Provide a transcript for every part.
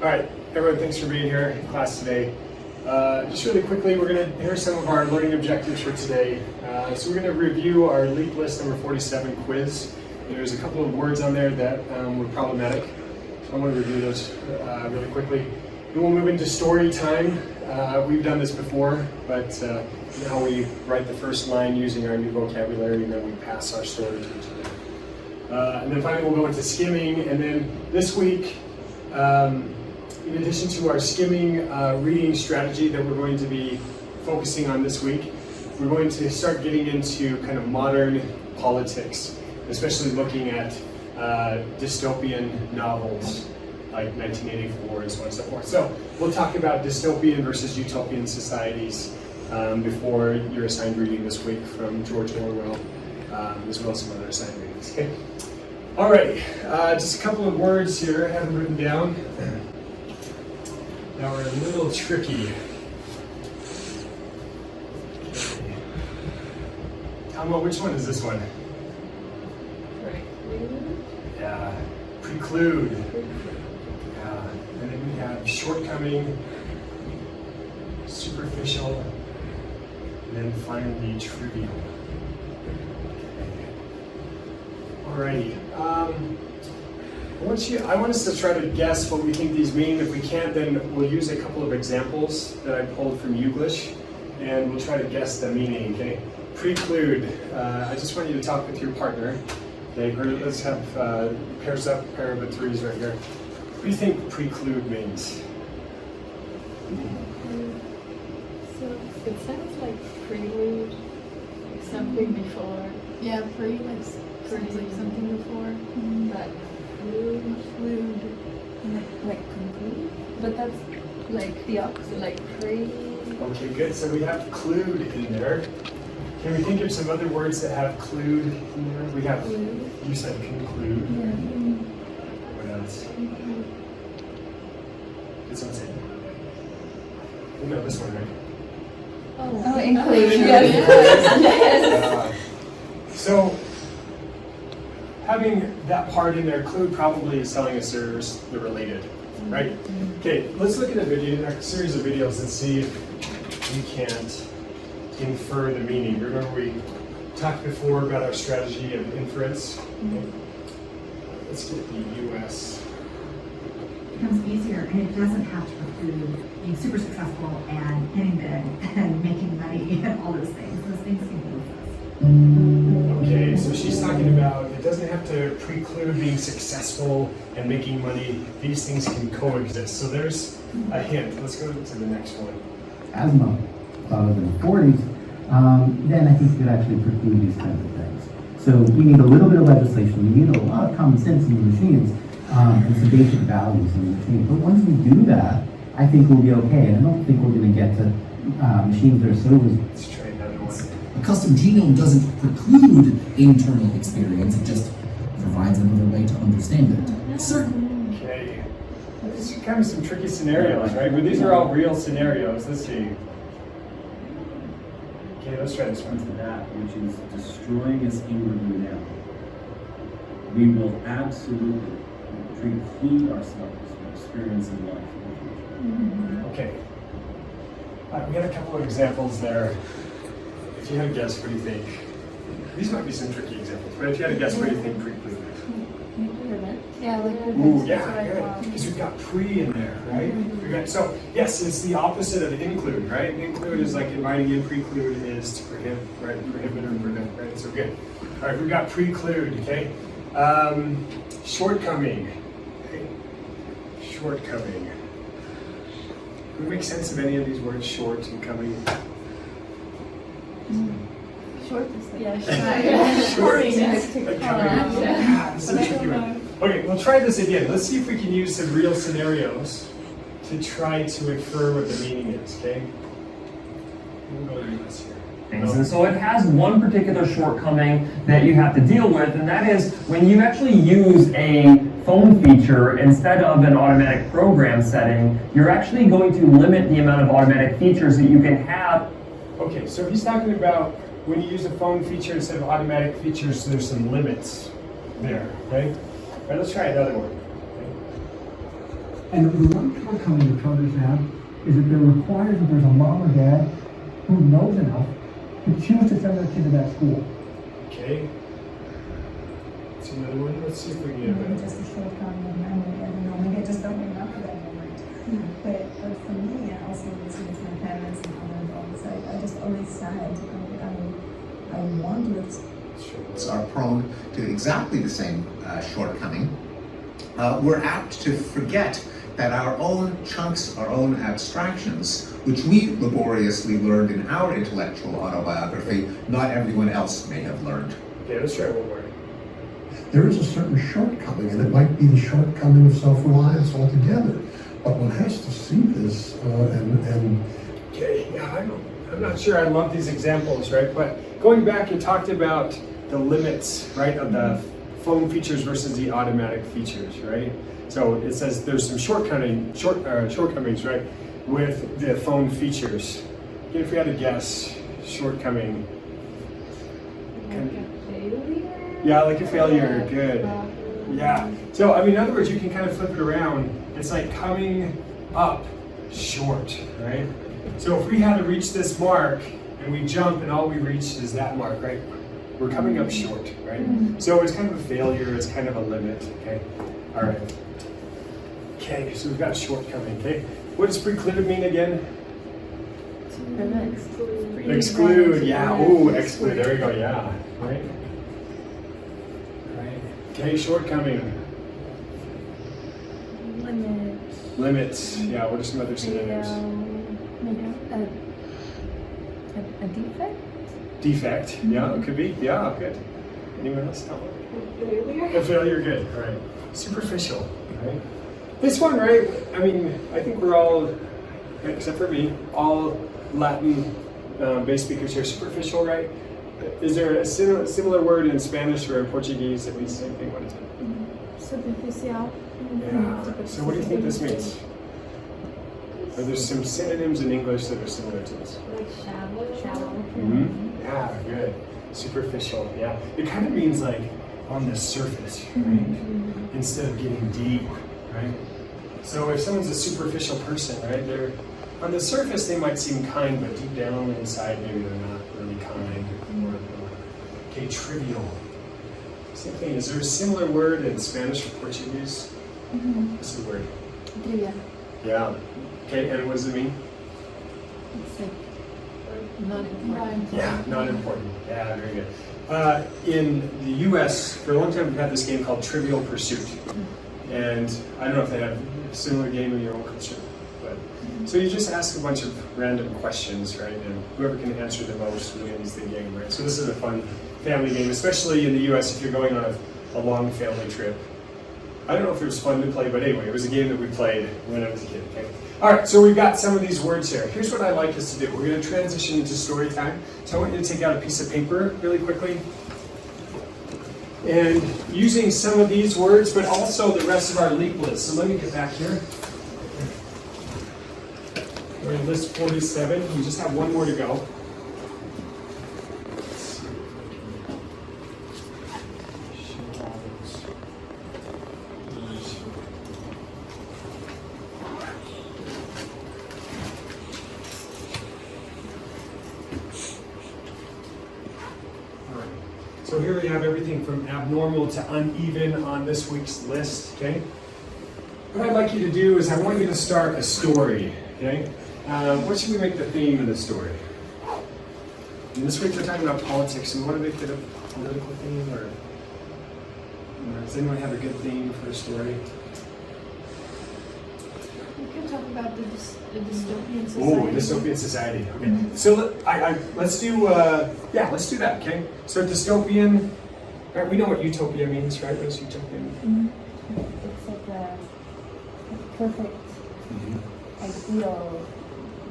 All right, everyone, thanks for being here in class today. Just really quickly, here's some of our learning objectives for today. So we're going to review our LEAP list number 47 quiz. There's a couple of words on there that were problematic. So I want to review those really quickly. Then we'll move into story time. We've done this before, but now we write the first line using our new vocabulary, and then we pass our story to each other. And then finally we'll go into skimming, and then this week, in addition to our skimming reading strategy that we're going to be focusing on this week, we're going to start getting into kind of modern politics, especially looking at dystopian novels like 1984 and so on and so forth. So we'll talk about dystopian versus utopian societies before your assigned reading this week from George Orwell, as well as some other assigned readings. Okay. Alrighty, just a couple of words here I have them written down. Now we're a little tricky. Okay. Thelma, which one is this one? Yeah, preclude. Yeah, and then we have shortcoming, superficial, and then finally trivial. Okay. Alrighty. I want us to try to guess what we think these mean. If we can't, then we'll use a couple of examples that I pulled from Youglish, and we'll try to guess the meaning, okay? Preclude. I just want you to talk with your partner. Okay, let's have pairs up, pair of threes right here. What do you think preclude means? So it sounds like prelude, like something before. Yeah, like something before. But Conclude, like conclude, but that's like the opposite, like pre. Okay, good. So we have clued in there. Can we think of some other words that have clued in there? We have, you said conclude. Yeah. What else? Did someone say? No, this one, right? Oh, inclusion. Yes. So, having that part in there, clue probably is telling us they're related, right? Okay, let's look at a video, a series of videos and see if we can't infer the meaning. Remember we talked before about our strategy of inference? Let's get the US. It becomes easier, and it doesn't have to preclude being super successful and hitting big and making money and all those things. Those things can be with us. Okay, so she's talking about it doesn't have to preclude being successful and making money. These things can coexist. So there's a hint. Let's go to the next one. Asthma, in the 40s, then I think you could actually preclude these kinds of things. So we need a little bit of legislation. We need a lot of common sense in the machines and some basic values in the machines. But once we do that, I think we'll be okay. And I don't think we're going to get to machines that are so. Let's try another one. A custom genome doesn't preclude internal experience, it just provides another way to understand it. Certain. Okay. These are kind of some tricky scenarios, right? But these are all real scenarios. Let's see. Okay, let's try this one. To that which is destroying us inwardly now. We will absolutely preclude ourselves from experiencing life in the future. Okay. All right, we got a couple of examples there. If you had to guess, what do you think? These might be some tricky examples, but if you had to guess, what do you think preclude? Yeah, like Ooh, yeah, good. Because we've got pre in there, right? So, yes, it's the opposite of include, right? Include is like inviting in, preclude is to prohibit, right? Prohibit or prevent, right? So good. All right, we've got preclude, okay? Shortcoming. Okay. Shortcoming. Can we make sense of any of these words, short and coming? short is like Short. like coming. This is a tricky one. Okay, we'll try this again. Let's see if we can use some real scenarios to try to infer what the meaning is, okay? We'll go through this here. And so it has one particular shortcoming that you have to deal with, and that is when you actually use a phone feature instead of an automatic program setting, you're actually going to limit the amount of automatic features that you can have. Okay, so he's talking about when you use a phone feature instead of automatic features, there's some limits there, okay? All right, let's try another one. Okay. And the one shortcoming the charters have is that they're required that there's a mom or dad who knows enough to choose to send their kid to that school. Okay. Let's see another one. Let's see if we can get Maybe it. just a shortcoming of memory. I don't know. Maybe I just don't know enough of that moment. But for me, I also listening to my parents and others on the side. I just always said, I wanted. Are prone to exactly the same shortcoming. We're apt to forget that our own chunks, our own abstractions, which we laboriously learned in our intellectual autobiography, not everyone else may have learned. Okay, let's try one more. There is a certain shortcoming, and it might be the shortcoming of self-reliance altogether. But one has to see this and Okay, yeah, I'm not sure I love these examples, right? But going back, you talked about the limits, right, of the phone features versus the automatic features, right? So it says there's some shortcomings, right, with the phone features. If we had to guess, shortcoming. Like a failure? Yeah, like a failure, good. Yeah, so I mean, in other words, you can kind of flip it around. It's like coming up short, right? So if we had to reach this mark and we jump and all we reach is that mark, right? We're coming up short, right? So it's kind of a failure, it's kind of a limit, okay? All right. Okay, so we've got shortcoming, okay? What does preclude mean again? Exclude, yeah, ooh, exclude, there we go, yeah, right? Right. Okay, shortcoming. Limits, yeah, what are some other synonyms? A defect? Defect, yeah, it could be, yeah, good. Anyone else? No. Failure? A failure, good, all right. Superficial, right? This one, right, I mean, I think we're all, except for me, all Latin based speakers here. Superficial, right? Is there a similar word in Spanish or in Portuguese that means the same thing? What is it? Superficial. Yeah, so what do you think this means? Are there some synonyms in English that are similar to this? Like shallow. Mm-hmm. Yeah, good. Superficial, yeah. It kind of means like on the surface, right? Instead of getting deep, right? So if someone's a superficial person, right, they're on the surface they might seem kind, but deep down inside maybe they're not really kind. Okay, trivial. Same thing. Is there a similar word in Spanish or Portuguese? What's the word? Trivial. Yeah. Okay, and what does it mean? It's like not important. Yeah, not important. Yeah, very good. In the US, for a long time we've had this game called Trivial Pursuit. And I don't know if they have a similar game in your own culture. But so you just ask a bunch of random questions, right? And whoever can answer the most wins the game, right? So this is a fun family game, especially in the US if you're going on a long family trip. I don't know if it was fun to play, but anyway, it was a game that we played when I was a kid. Okay? All right, so we've got some of these words here. Here's what I'd like us to do. We're going to transition into story time. So I want you to take out a piece of paper really quickly. And using some of these words, but also the rest of our leap list. So let me get back here. We're in list 47. We just have one more to go. So here we have everything from abnormal to uneven on this week's list, okay? What I'd like you to do is I want you to start a story, okay? What should we make the theme of the story? And this week we're talking about politics, and we want to make it a political theme, or does anyone have a good theme for a story? We can talk about the dystopian society. Oh, dystopian society. Okay. So let's do let's do that. Okay. So dystopian. Right, we know what utopia means, right? What does utopia mean? It's like a perfect, ideal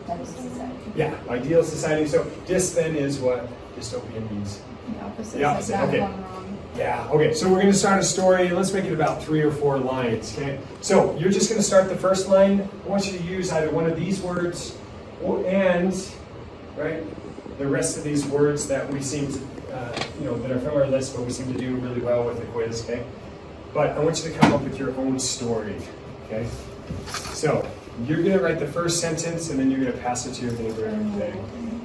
type of society. Yeah, ideal society. So dys then is what dystopian means. The opposite. The opposite. Like Okay. gone wrong. Yeah. Okay. So we're going to start a story. Let's make it about 3 or 4 lines. Okay. So you're just going to start the first line. I want you to use either one of these words, and right, the rest of these words that we seem to, that are from our list, but we seem to do really well with the quiz. Okay. But I want you to come up with your own story. Okay. So you're going to write the first sentence, and then you're going to pass it to your neighbor. Okay?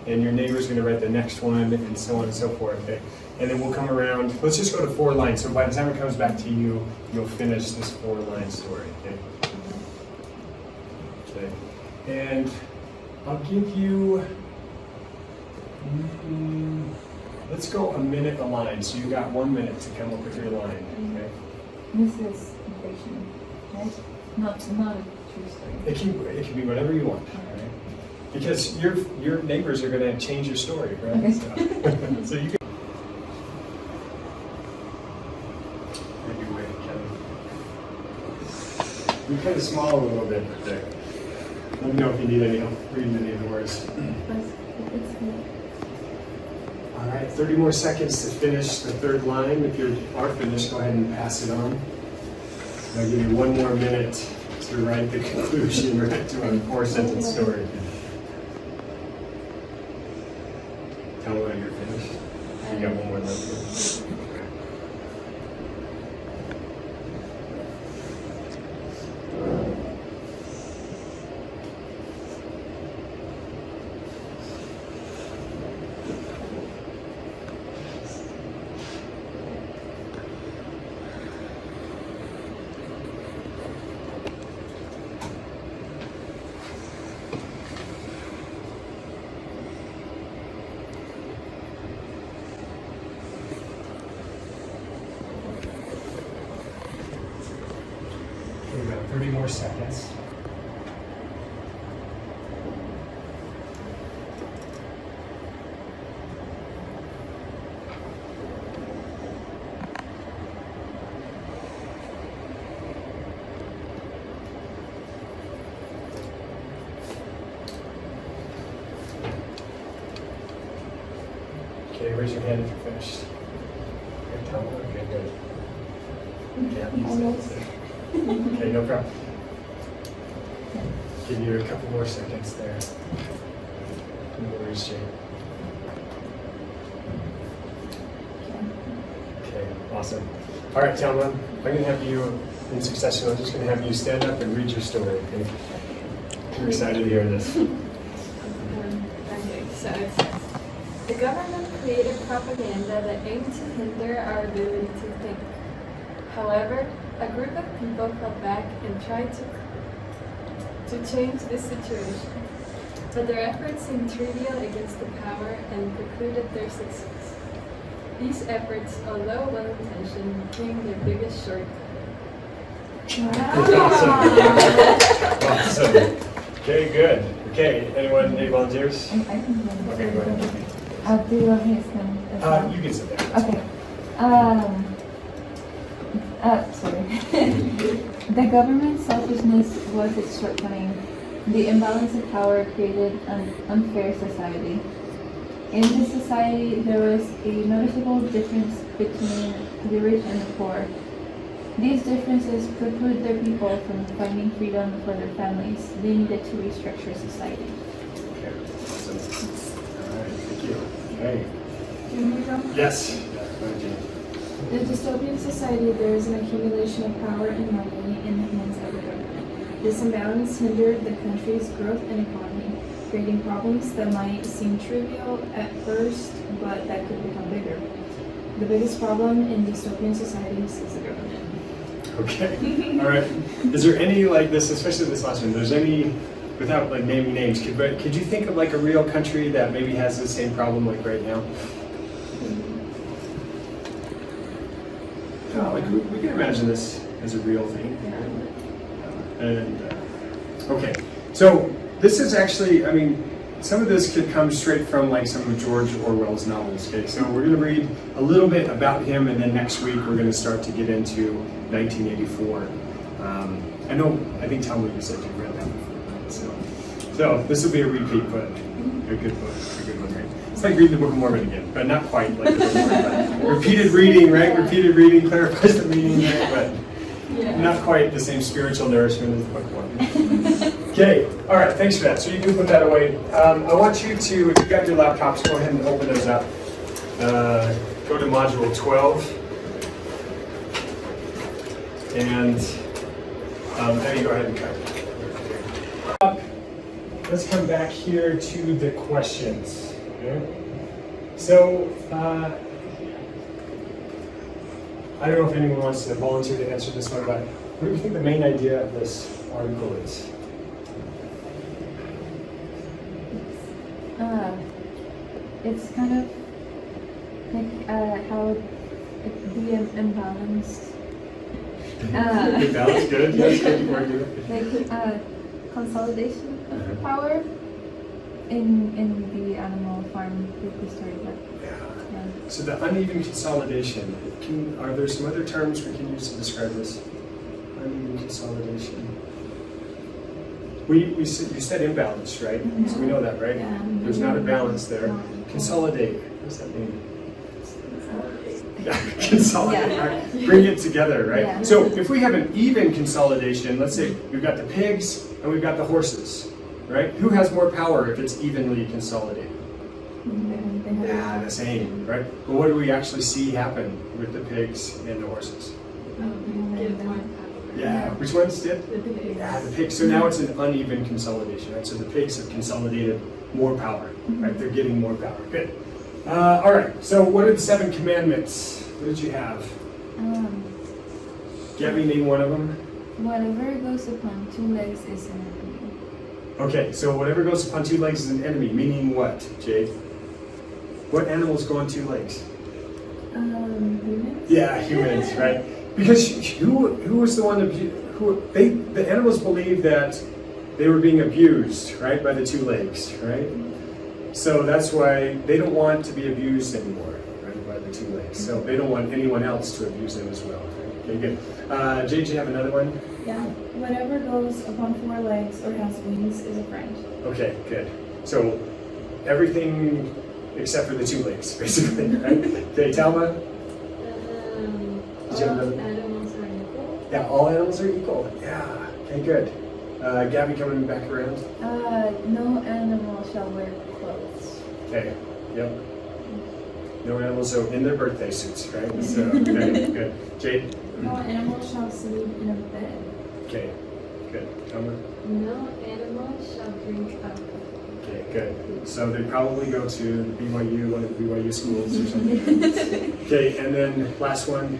And your neighbor's going to write the next one, and so on and so forth. Okay? And then we'll come around. Let's just go to 4 lines. So by the time it comes back to you, you'll finish this 4-line story. Okay? Okay. And I'll give you. Let's go a minute a line. So you got 1 minute to come up with your line. Okay? This is fiction, right? Not a true story. It can be whatever you want. Right? Because your neighbors are going to change your story, right? Okay. So you can. Maybe wait, Kevin. You're kind of small a little bit there. Let me know if you need any help reading any of the words. All right, 30 more seconds to finish the 3rd line. If you are finished, go ahead and pass it on. I'll give you 1 more minute to write the conclusion right to a 4-sentence story. Tell me when you're finished. You got 1 more left. We've got 30 more seconds. Okay, raise your hand if you're finished. Okay, tell me. Okay, good. Yeah, Almost. Okay, no problem. Give you a couple more seconds there. No worries, Jane. Okay, awesome. All right, Talma, I'm going to have you, in succession, I'm just going to have you stand up and read your story, okay? I'm excited to hear this. Okay, so it says, the government created propaganda that aimed to hinder our ability to think. However, a group of people fought back and tried to change this situation. But their efforts seemed trivial against the power and precluded their success. These efforts, although well-intentioned, became their biggest shortcut. Awesome. Okay, good. Okay, anyone, any volunteers? I can do it. Okay, go ahead. Do you want me to stand as well? You can sit there. That's Okay. fine. Sorry. The government's selfishness was its shortcoming. The imbalance of power created an unfair society. In this society, there was a noticeable difference between the rich and the poor. These differences preclude their people from finding freedom for their families. They needed to restructure society. Okay, awesome. All right, thank you. Okay. Do you want me to go? Yes. Yeah, go ahead, Jane. In a dystopian society, there is an accumulation of power and money in the hands of the government. This imbalance hindered the country's growth and economy, creating problems that might seem trivial at first, but that could become bigger. The biggest problem in dystopian societies is the government. Okay. All right. Is there any like this, especially this last one? There's any, without like naming names, could you think of like a real country that maybe has the same problem like right now? No, like we can imagine this as a real thing. And okay, so this is actually, I mean, some of this could come straight from like some of George Orwell's novels. Okay, so we're going to read a little bit about him, and then next week we're going to start to get into 1984. I think Tom, you said you read that before, right? So this will be a repeat, but a good book, a good one, right? It's like reading the Book of Mormon again, but not quite like the Book of Mormon. But repeated reading, right? Repeated reading clarifies the meaning, right? But not quite the same spiritual nourishment as the Book of Mormon. Okay, all right, thanks for that. So you can put that away. I want you to, if you've got your laptops, go ahead and open those up. Go to Module 12. And Eddie, go ahead and cut. let's come back here to the questions. Okay? So, I don't know if anyone wants to volunteer to answer this one, but what do you think the main idea of this article is? It's kind of like how the imbalance. Imbalance, good. Yes, good. You want to do it? Like consolidation of power in the animal farm that we started with. Yeah. So the uneven consolidation, are there some other terms we can use to describe this? Uneven consolidation. You said imbalance, right? Mm-hmm. So we know that, right? Yeah. There's not a balance there. Consolidate, what does that mean? Consolidate, Yeah. right? Bring it together, right? Yeah. So if we have an even consolidation, let's say we've got the pigs and we've got the horses, right? Who has more power if it's evenly consolidated? Yeah, the same, right? But what do we actually see happen with the pigs and the horses? Get more power. Yeah, which ones did? The pigs. Yeah, the pigs. So now it's an uneven consolidation, right? So the pigs have consolidated more power, right? They're getting more power. Good. All right. So what are the 7 commandments? What did you have? Gabby, name one of them. Whatever goes upon 2 legs is an enemy. Okay. So whatever goes upon 2 legs is an enemy. Meaning what, Jade? What animals go on 2 legs? Humans. Yeah, humans, right? Because who was the one the animals believed that they were being abused, right, by the 2 legs, right? So that's why they don't want to be abused anymore, right, by the 2 legs. So they don't want anyone else to abuse them as well. Okay, good. JJ, have another one? Yeah. Whatever goes upon 4 legs or has wings is a friend. Okay, good. So everything except for the 2 legs, basically, right? Okay, Talma? All animals are equal. Yeah, all animals are equal. Yeah. Okay, good. Gabby, coming back around. No animal shall wear clothes. Okay. Yep. No animals are in their birthday suits, right? So, okay, good. Jade. No animal shall sleep in a bed. Okay. Good. Toma. No animal shall drink alcohol. Okay, good. So they probably go to BYU, one of the BYU schools or something. Okay, and then last one.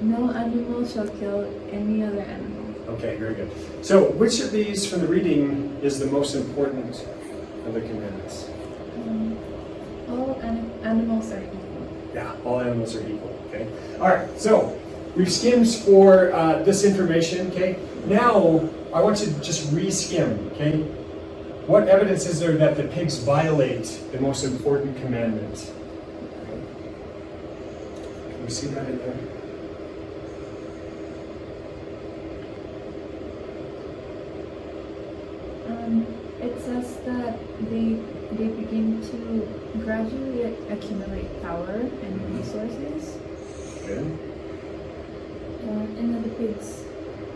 No animal shall kill any other animal. Okay, very good. So which of these from the reading is the most important of the commandments? All animals are equal. Yeah, all animals are equal. Okay. All right. So we've skimmed for this information. Okay. Now I want you to just re-skim. Okay. What evidence is there that the pigs violate the most important commandment? Can we see that in there? It says that they begin to gradually accumulate power and resources. Good. And then the pigs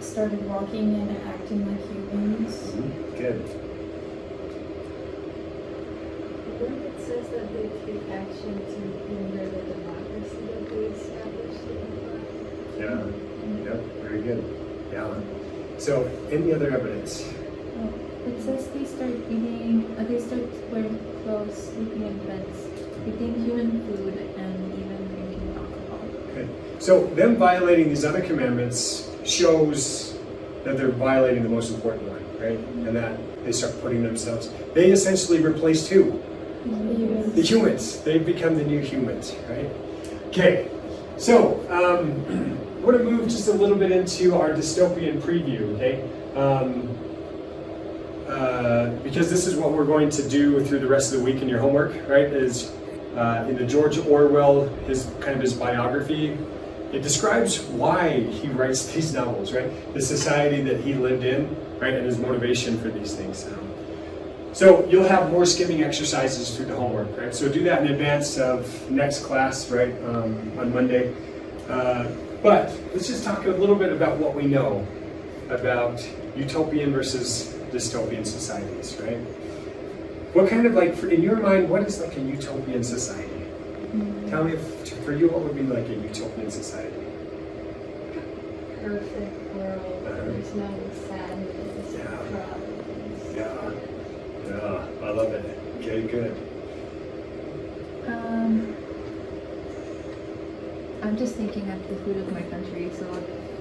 started walking and acting like humans. Good. Then it says that they take action to hinder the democracy that they established in the farm. Yeah. Yep. Very good. Yeah. So, any other evidence? It says they start wearing clothes, sleeping in beds, eating human food, and even drinking alcohol. Okay. So them violating these other commandments shows that they're violating the most important one, right? And that they start putting themselves. They essentially replaced who? The humans. They've become the new humans, right? Okay. So I want to move just a little bit into our dystopian preview, okay? Because this is what we're going to do through the rest of the week in your homework, right? Is in the George Orwell, his biography, it describes why he writes these novels, right? The society that he lived in, right, and his motivation for these things. So you'll have more skimming exercises through the homework, right? So do that in advance of next class, right, on Monday. But let's just talk a little bit about what we know about utopian versus dystopian societies, right? What kind of in your mind, what is like a utopian society? Tell me, for you, what would be like a utopian society? Perfect world. There's no sadness, Yeah. problems. Yeah. I'm just thinking of the food of my country, so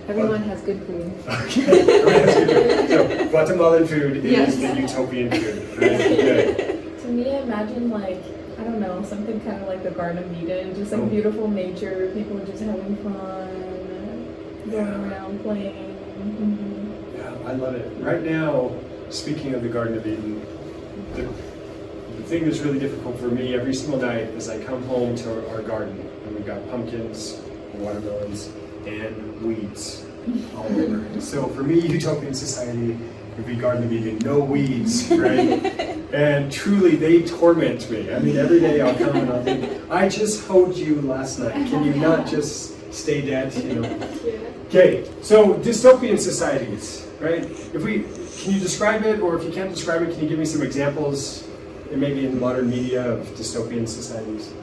everyone has good food. Okay. So Guatemalan food is Yes. the utopian food. Right? Okay. To me, I imagine like, I don't know, something kind of like the Garden of Eden, just like Oh. beautiful nature, people just having fun, going around playing. Yeah, I love it. Right now, speaking of the Garden of Eden, the thing that's really difficult for me every single night is I come home to our garden and we've got pumpkins, watermelons, and weeds all over. So for me, utopian society would be Garden of Eden, no weeds, right? And truly, they torment me. I mean, every day I'll come and I'll think, I just hoed you last night. Can you not just stay dead? You know. Okay, so dystopian societies, right? Can you describe it, or if you can't describe it, can you give me some examples, maybe in modern media, of dystopian societies?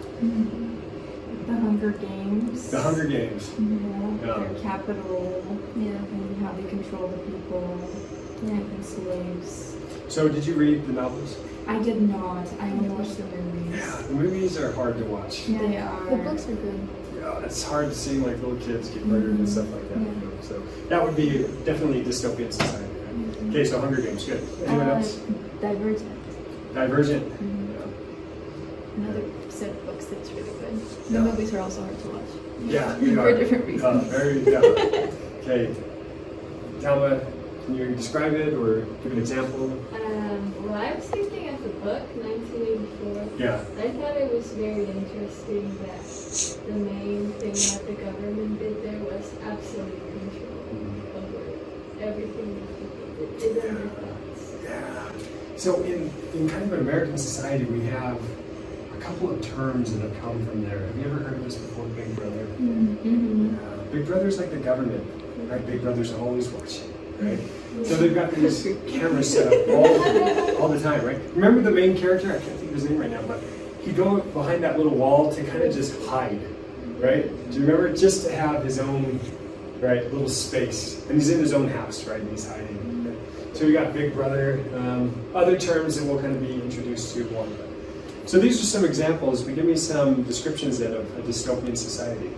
The Hunger Games. The Hunger Games. Yeah, their capital, and how they control the people, make them slaves. So did you read the novels? I did not. I only watched the movies. Yeah, the movies are hard to watch. Yeah, they are. The books are good. Yeah, it's hard to see like little kids get murdered and stuff like that. You know? So that would be definitely dystopian society. Right? Okay, so Hunger Games, good. Anyone else? Divergent. Divergent. Another set of books that's really good. The Yeah. movies are also hard to watch. Yeah, they For are. different reasons. Okay. Talma, can you describe it or give an example? Well, I was thinking of the book, 1984. Yeah. I thought it was very interesting that the main thing that the government did there was absolute control over everything that people did. Is that your thoughts? Yeah. So in kind of an American society, we have a couple of terms that have come from there. Have you ever heard of this before, Big Brother? Big Brother's like the government, right? Big Brother's always watching, right? So they've got these cameras set up all the time, right? Remember the main character? I can't think of his name right now, but he'd go behind that little wall to kind of just hide, right? Do you remember? Just to have his own, right, little space. And he's in his own house, right? And he's hiding. Right? So we got Big Brother. Other terms that we'll kind of be introduced to one. So these are some examples, but give me some descriptions then of a dystopian society.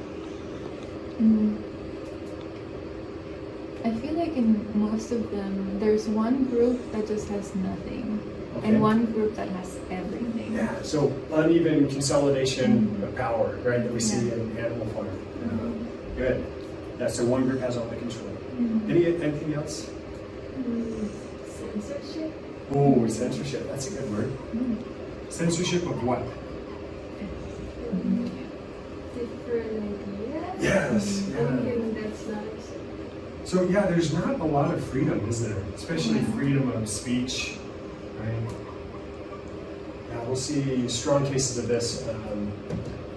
I feel like in most of them, there's one group that just has nothing, Okay. and one group that has everything. Yeah, so uneven consolidation of power, right, that we see in Animal Farm. Good. Yeah, so one group has all the control. Anything else? Censorship? Oh, censorship. That's a good word. Censorship of what? Different ideas? Yes. Yeah. Anything that's not acceptable. So yeah, there's not a lot of freedom, is there? Especially freedom of speech, right? Yeah, we'll see strong cases of this,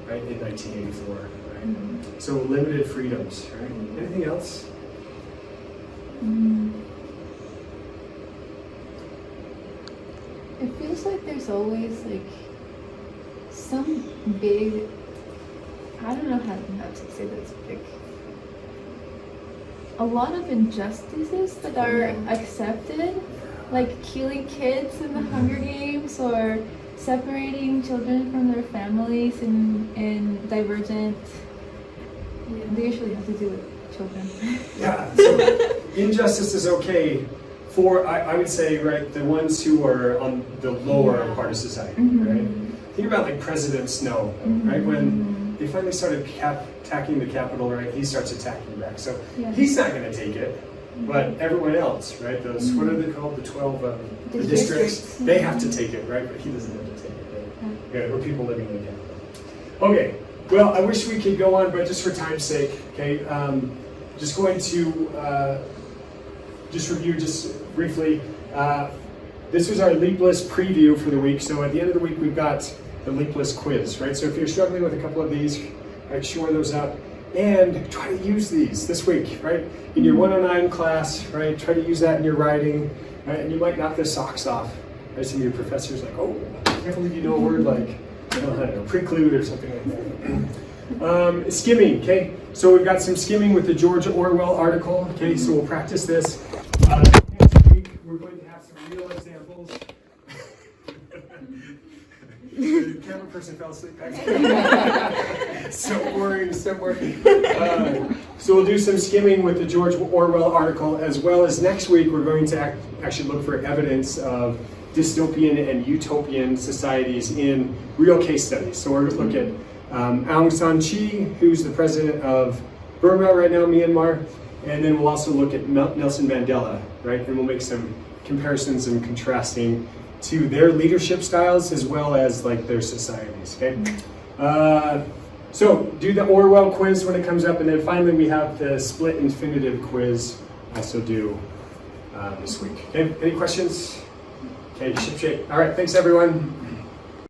right, in 1984, right? So limited freedoms, right? Anything else? It feels like there's always like some big, I don't know how to say that's big. A lot of injustices that are accepted, like killing kids in the Hunger Games or separating children from their families in Divergent. They usually have to do with children. Yeah, so injustice is okay for, I would say, right, the ones who are on the lower part of society, right? Think about like President Snow, right? When they finally started attacking the Capitol, right, he starts attacking back. So he's not going to take it, but everyone else, right, those, what are they called, the 12, the districts, they have to take it, right, but he doesn't have to take it, right? Yeah, we're people living in the Capitol. Okay, well, I wish we could go on, but just for time's sake, okay, just going to just review just briefly. This was our Leap List preview for the week. So at the end of the week, we've got the Leap List quiz, right? So if you're struggling with a couple of these, right, shore those up and try to use these this week, right? In your 109 class, right? Try to use that in your writing, right? And you might knock the socks off, right? Some of your professors like, oh, I can't believe you know a word like, I don't know, preclude or something like that. Skimming, okay? So we've got some skimming with the George Orwell article, okay? So we'll practice this. Next week, we're going to have some real examples. The camera person fell asleep back there. So boring, so boring. So we'll do some skimming with the George Orwell article, as well as next week we're going to actually look for evidence of dystopian and utopian societies in real case studies. So we're going to look at Aung San Suu Kyi, who's the president of Burma right now, Myanmar, and then we'll also look at Nelson Mandela, right? And we'll make some comparisons and contrasting to their leadership styles as well as like their societies, okay? So do the Orwell quiz when it comes up, and then finally we have the split infinitive quiz also due this week. Okay, any questions? Okay, ship shape. All right, thanks everyone.